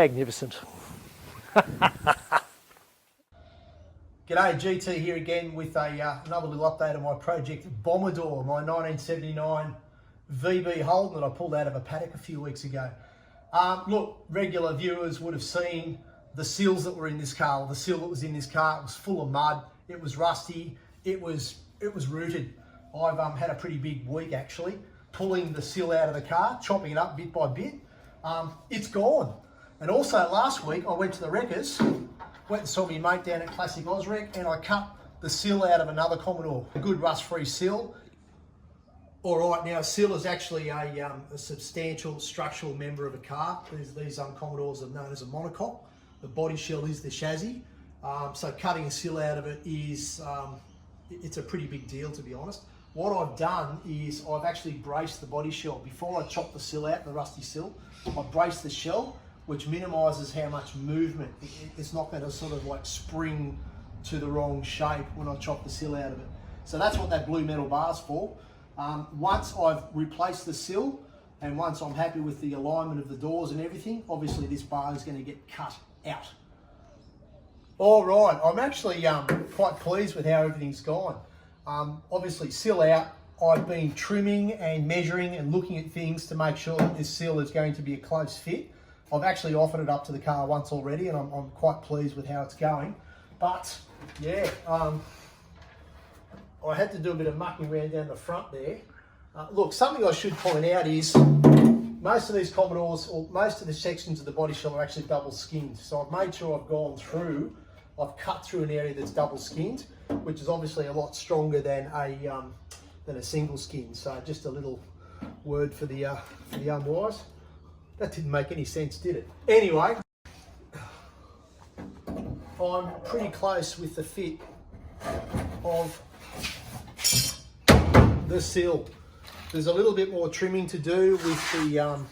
magnificent. G'day, GT here again with another little update on my project Bombodore, my 1979 VB Holden that I pulled out of a paddock a few weeks ago. Look, regular viewers would have seen the seals that were in this car, or the seal that was in this car. It was full of mud, it was rusty, it was rooted. I've had a pretty big week actually, pulling the seal out of the car, chopping it up bit by bit. It's gone. And also last week I went to the wreckers, went and saw my mate down at Classic Ausrec, and I cut the seal out of another Commodore, a good rust-free seal. All right, now a seal is actually a substantial structural member of a car. These Commodores are known as a monocoque. The body shell is the chassis. So cutting a seal out of it is, it's a pretty big deal, to be honest. What I've done is I've actually braced the body shell. Before I chop the seal out, the rusty seal, I braced the shell, which minimises how much movement. It's not going to sort of like spring to the wrong shape when I chop the seal out of it. So that's what that blue metal bar's for. Once I've replaced the sill and once I'm happy with the alignment of the doors and everything, obviously this bar is going to get cut out. All right, I'm actually quite pleased with how everything's gone. Obviously seal out, I've been trimming and measuring and looking at things to make sure that this seal is going to be a close fit. I've actually offered it up to the car once already and I'm quite pleased with how it's going. But yeah, I had to do a bit of mucking around down the front there. Look, something I should point out is most of these Commodores, or most of the sections of the body shell are actually double skinned. So I've made sure I've gone through, I've cut through an area that's double skinned, which is obviously a lot stronger than a single skin. So just a little word for the unwise. That didn't make any sense, did it? Anyway, I'm pretty close with the fit of the sill. There's a little bit more trimming to do with the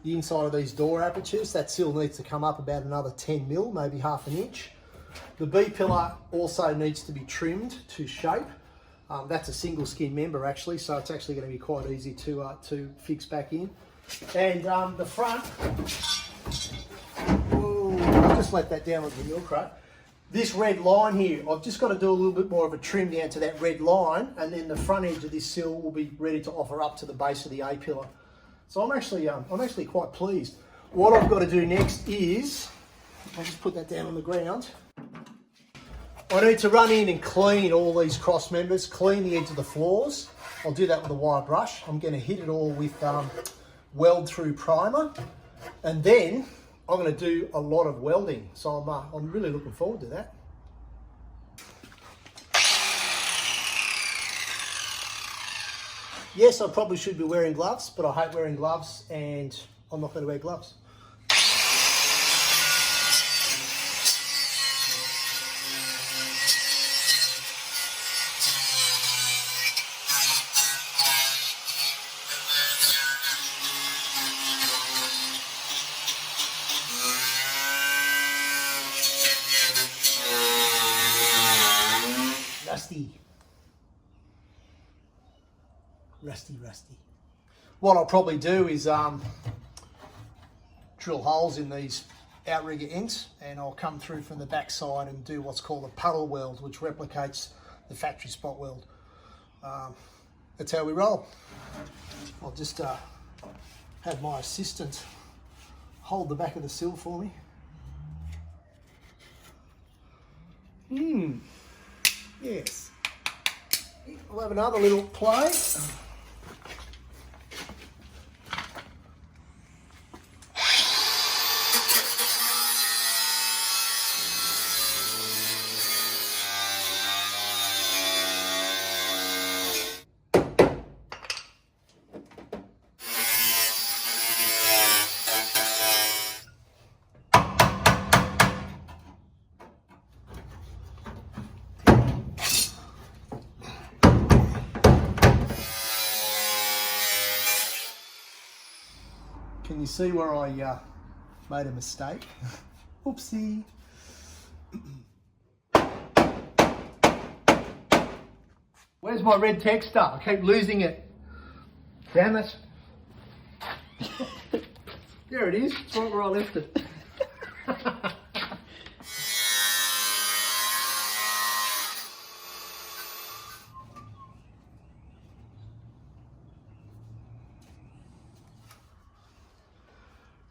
inside of these door apertures. That sill needs to come up about another 10 mil, maybe half an inch. The B-pillar also needs to be trimmed to shape. That's a single skin member actually, so it's actually going to be quite easy to fix back in. And the front, I'll just let that down with the milk crate. This red line here, I've just got to do a little bit more of a trim down to that red line, and then the front edge of this sill will be ready to offer up to the base of the A-pillar. So I'm actually quite pleased. What I've got to do next is, I'll just put that down on the ground. I need to run in and clean all these cross members, clean the edge of the floors. I'll do that with a wire brush. I'm going to hit it all with weld through primer, and then I'm going to do a lot of welding. So I'm really looking forward to that. Yes, I probably should be wearing gloves, but I hate wearing gloves and I'm not going to wear gloves. Rusty. What I'll probably do is drill holes in these outrigger ends, and I'll come through from the back side and do what's called a puddle weld, which replicates the factory spot weld. That's how we roll. I'll just have my assistant hold the back of the sill for me. Yes. We'll have another little play. Can you see where I made a mistake? Oopsie. Where's my red texture? I keep losing it. Damn it. There it is. It's right where I left it.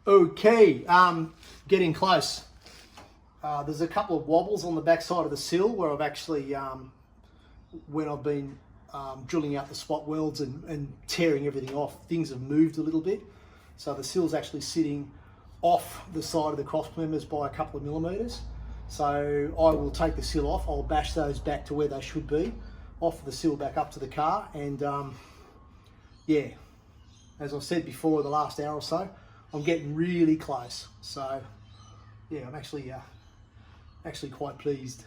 Okay, getting close. There's a couple of wobbles on the back side of the sill where I've actually, when I've been drilling out the spot welds and tearing everything off, things have moved a little bit. So the sill's actually sitting off the side of the cross members by a couple of millimeters. So I will take the sill off, I'll bash those back to where they should be, off the sill back up to the car, and yeah, as I've said before, the last hour or so, I'm getting really close. So yeah, I'm actually quite pleased.